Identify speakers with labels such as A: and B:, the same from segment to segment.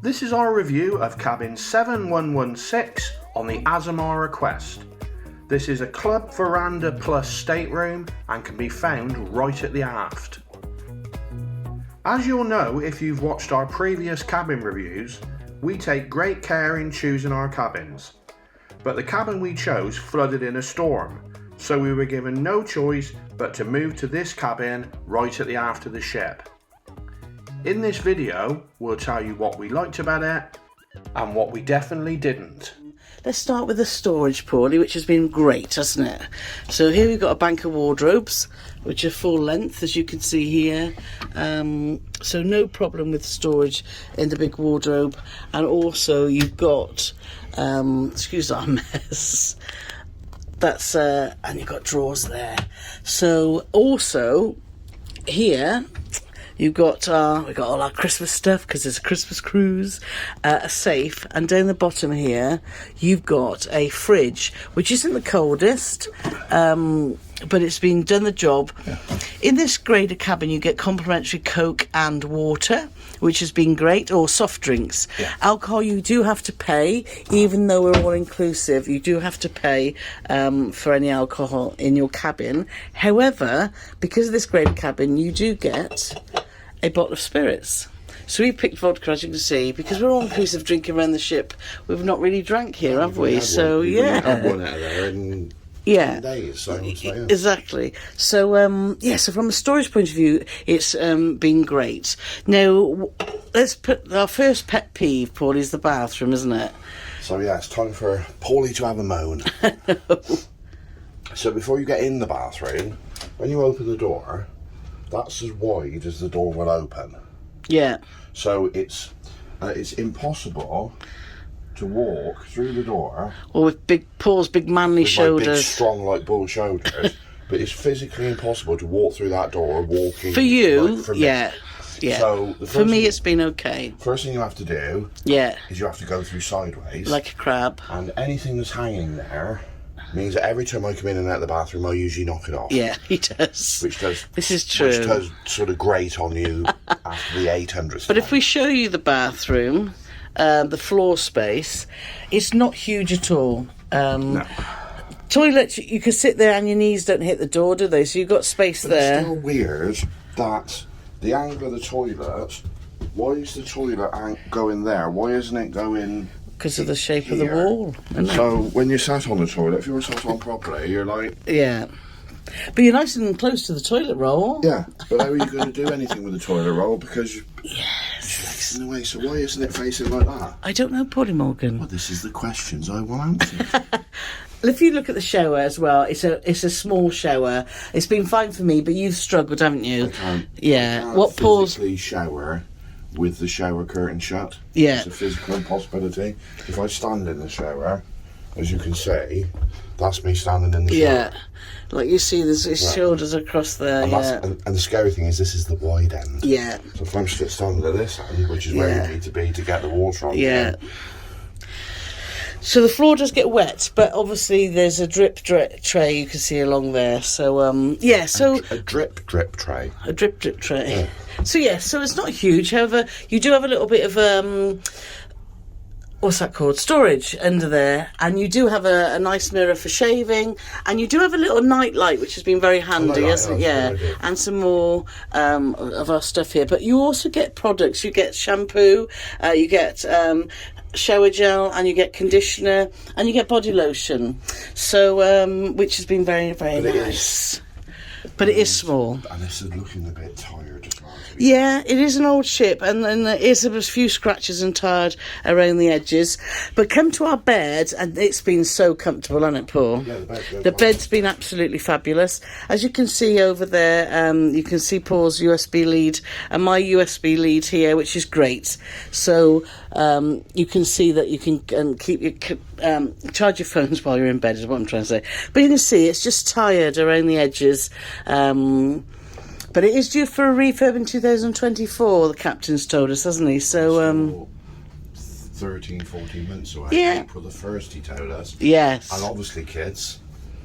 A: This is our review of cabin 7116 on the Azamara Quest. This is a Club Veranda Plus stateroom and can be found right at the aft. As you'll know if you've watched our previous cabin reviews, we take great care in choosing our cabins. But the cabin we chose flooded in a storm, so we were given no choice but to move to this cabin right at the aft of the ship. In this video, we'll tell you what we liked about it and what we definitely didn't.
B: Let's start with the storage, Paulie, which has been great, hasn't it? So here we've got a bank of wardrobes, which are full length, as you can see here. So no problem with storage in the big wardrobe. And also you've got, excuse our mess, that's, and you've got drawers there. So also here, we've got all our Christmas stuff because it's a Christmas cruise, a safe, and down the bottom here you've got a fridge, which isn't the coldest, but it's been done the job. Yeah. In this Grader cabin you get complimentary Coke and water, which has been great, or soft drinks. Yeah. Alcohol you do have to pay, even though we're all inclusive, you do have to pay for any alcohol in your cabin. However, because of this Grader cabin you do get a bottle of spirits. So we picked vodka, as you can see, because we're all inclusive drinking around the ship. We've not really drank here, have we? So yeah,
C: had one out of there in 10 days. So yeah.
B: Exactly. So so from a storage point of view, it's been great. Now let's put our first pet peeve, Paul, is the bathroom, isn't it?
C: So yeah, it's time for Paulie to have a moan. So before you get in the bathroom, when you open the door, that's as wide as the door will open. Yeah. So it's impossible to walk through the door.
B: Or with Paul's big manly shoulders.
C: Big, strong, like bull shoulders. But it's physically impossible to walk through that door walking.
B: For you,
C: like, for me.
B: Yeah. So for me, it's been okay.
C: First thing you have to do, is you have to go through sideways,
B: like a crab.
C: And anything that's hanging there means that every time I come in and out of the bathroom, I usually knock it off.
B: Yeah, he does. This is true.
C: Which does sort of grate on you after the 800th.
B: But if we show you the bathroom, the floor space, it's not huge at all.
C: No.
B: Toilet, you can sit there and your knees don't hit the door, do they? So you've got space there.
C: It's still weird that the angle of the toilet, why is the toilet going there? Why isn't it going...
B: Because of the shape of the wall.
C: So when you're sat on the toilet, if you're sat on properly, you're like...
B: Yeah. But you're nice and close to the toilet roll.
C: Yeah, but how are you going to do anything with the toilet roll? Because your leg's in the way, so why isn't it facing like that?
B: I don't know, Paulie Morgan.
C: Well, this is the questions I want answered.
B: If you look at the shower as well, it's a small shower. It's been fine for me, but you've struggled, haven't you?
C: I can't.
B: Yeah.
C: I can't
B: what
C: physically shower with the shower curtain shut.
B: Yeah.
C: It's a physical impossibility. If I stand in the shower, as you can see, that's me standing in the shower.
B: Yeah. Like you see, there's his shoulders across there.
C: And the scary thing is, this is the wide end.
B: Yeah.
C: So if I'm standing at this end, which is where you need to be to get the water on.
B: Yeah. So the floor does get wet, but obviously there's a drip tray you can see along there. So
C: a drip tray.
B: A drip tray. Yeah. So it's not huge. However, you do have a little bit of what's that called? Storage under there, and you do have a nice mirror for shaving, and you do have a little night light, which has been very handy, hasn't it? Yeah, and some more of our stuff here. But you also get products. You get shampoo, you get shower gel, and you get conditioner, and you get body lotion. So which has been very, very nice. But it is small.
C: And this is looking a bit tired as well.
B: Yeah, it is an old ship, and there is a few scratches and tired around the edges. But come to our bed, and it's been so comfortable, hasn't it, Paul?
C: Yeah,
B: the bed's been absolutely fabulous. As you can see over there, you can see Paul's USB lead and my USB lead here, which is great. So you can see that you can keep your charge your phones while you're in bed, is what I'm trying to say. But you can see it's just tired around the edges. But it is due for a refurb in 2024, the captain's told us, hasn't he? So
C: 13, 14 months away.
B: Yeah.
C: April the 1st, he told us.
B: Yes.
C: And obviously, kids,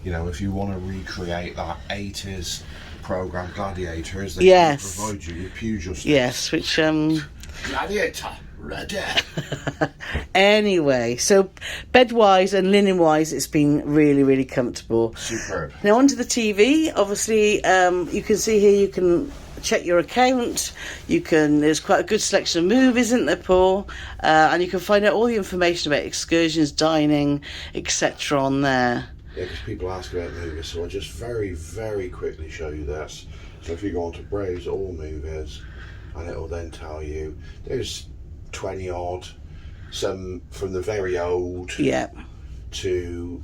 C: you know, if you want to recreate that 80s programme Gladiators, they can provide you with Peugeot sticks.
B: Yes, which
C: Gladiator. ready.
B: Anyway, so bed-wise and linen-wise, it's been really, really comfortable.
C: Superb.
B: Now onto the TV. Obviously, you can see here you can check your account. There's quite a good selection of movies, isn't there, Paul? And you can find out all the information about excursions, dining, etc. on there.
C: Yeah, because people ask about movies, so I'll just very, very quickly show you this. So if you go on to Browse All Movies, and it'll then tell you there's 20 odd, some from the very old to,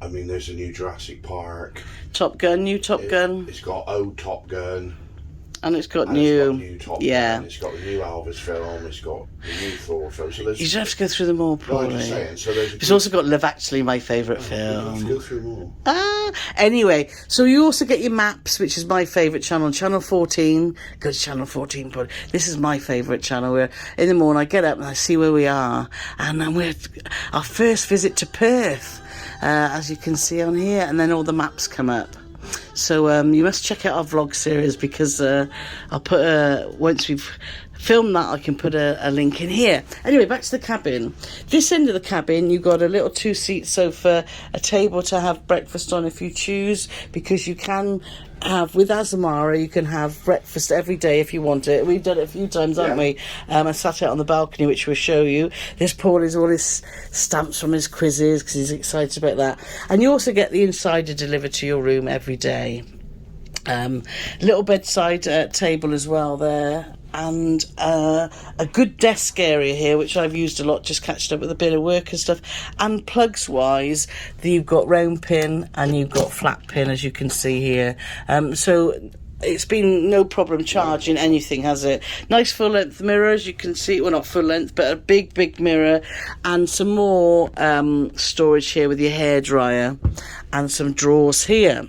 C: I mean, there's a new Jurassic Park.
B: Top Gun, new Top Gun.
C: It's got old Top Gun.
B: And it's got new
C: Top Gun. It's got the new Elvis film. It's got the new Thor film. So
B: you don't have to go through them all, Paul.
C: No, I'm just saying. So
B: it's also got Love Actually, my favourite film.
C: Go through them all.
B: Anyway, so you also get your maps, which is my favourite channel, Channel 14. Go to Channel 14, Paul. This is my favourite channel. Where in the morning I get up and I see where we are, and then we're our first visit to Perth, as you can see on here, and then all the maps come up. So you must check out our vlog series, because I'll put once we've filmed that, I can put a link in here. Anyway, back to the cabin. This end of the cabin, you've got a little 2-seat sofa, a table to have breakfast on if you choose, because you can have, with Azamara, you can have breakfast every day if you want it. We've done it a few times, haven't we? I sat out on the balcony, which we'll show you. This Paul is all his stamps from his quizzes, because he's excited about that. And you also get the insider delivered to your room every day. Little bedside table as well there, and a good desk area here, which I've used a lot, just catched up with a bit of work and stuff. And plugs wise, you've got round pin and you've got flat pin, as you can see here. So it's been no problem charging anything, has it? Nice full length mirrors, you can see, well, not full length, but a big mirror, and some more storage here with your hairdryer, and some drawers here.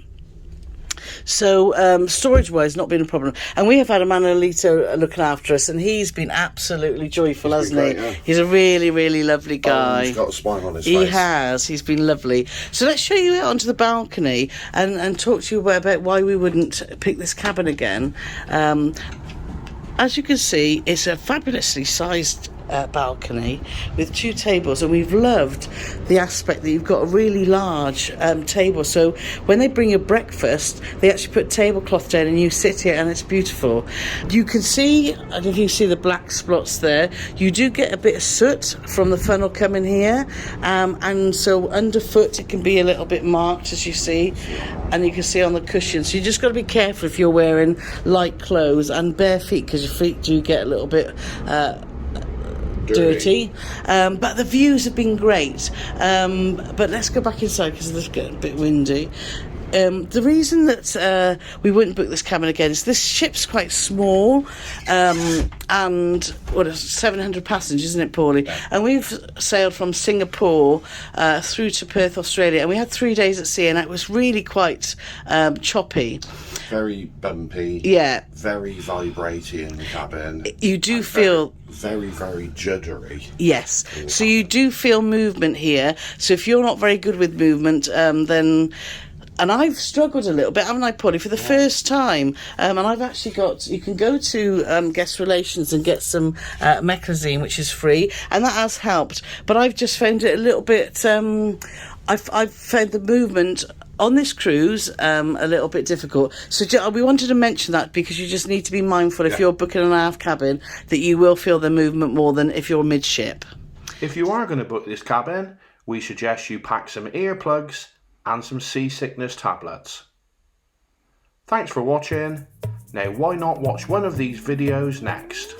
B: So storage-wise, not been a problem. And we have had a Manolito looking after us, and he's been absolutely joyful, hasn't he? Yeah. He's a really, really lovely guy.
C: He's got a smile on his face.
B: He has. He's been lovely. So let's show you out onto the balcony and talk to you about why we wouldn't pick this cabin again. As you can see, it's a fabulously sized balcony with 2 tables, and we've loved the aspect that you've got a really large table, so when they bring you breakfast, they actually put tablecloth down and you sit here, and it's beautiful. You can see, I don't know if you see the black spots there, you do get a bit of soot from the funnel coming here, and so underfoot it can be a little bit marked, as you see, and you can see on the cushion. So you just got to be careful if you're wearing light clothes and bare feet, because your feet do get a little bit dirty. But the views have been great. But let's go back inside, because it's getting a bit windy. The reason that we wouldn't book this cabin again is this ship's quite small, and what is 700 passengers, isn't it, Paulie? Yeah. And we've sailed from Singapore through to Perth, Australia, and we had 3 days at sea, and it was really quite choppy.
C: Very bumpy.
B: Yeah.
C: Very vibrating in the cabin.
B: You do feel
C: very, very juddery.
B: Yes. So you do feel movement here. So if you're not very good with movement, then. And I've struggled a little bit, haven't I, Polly, for the first time. And I've actually got, you can go to guest relations and get some meclizine, which is free, and that has helped. But I've just found it a little bit, I've found the movement on this cruise a little bit difficult. So we wanted to mention that, because you just need to be mindful if you're booking an aft cabin that you will feel the movement more than if you're midship.
A: If you are going to book this cabin, we suggest you pack some earplugs and some seasickness tablets. Thanks for watching. Now why not watch one of these videos next?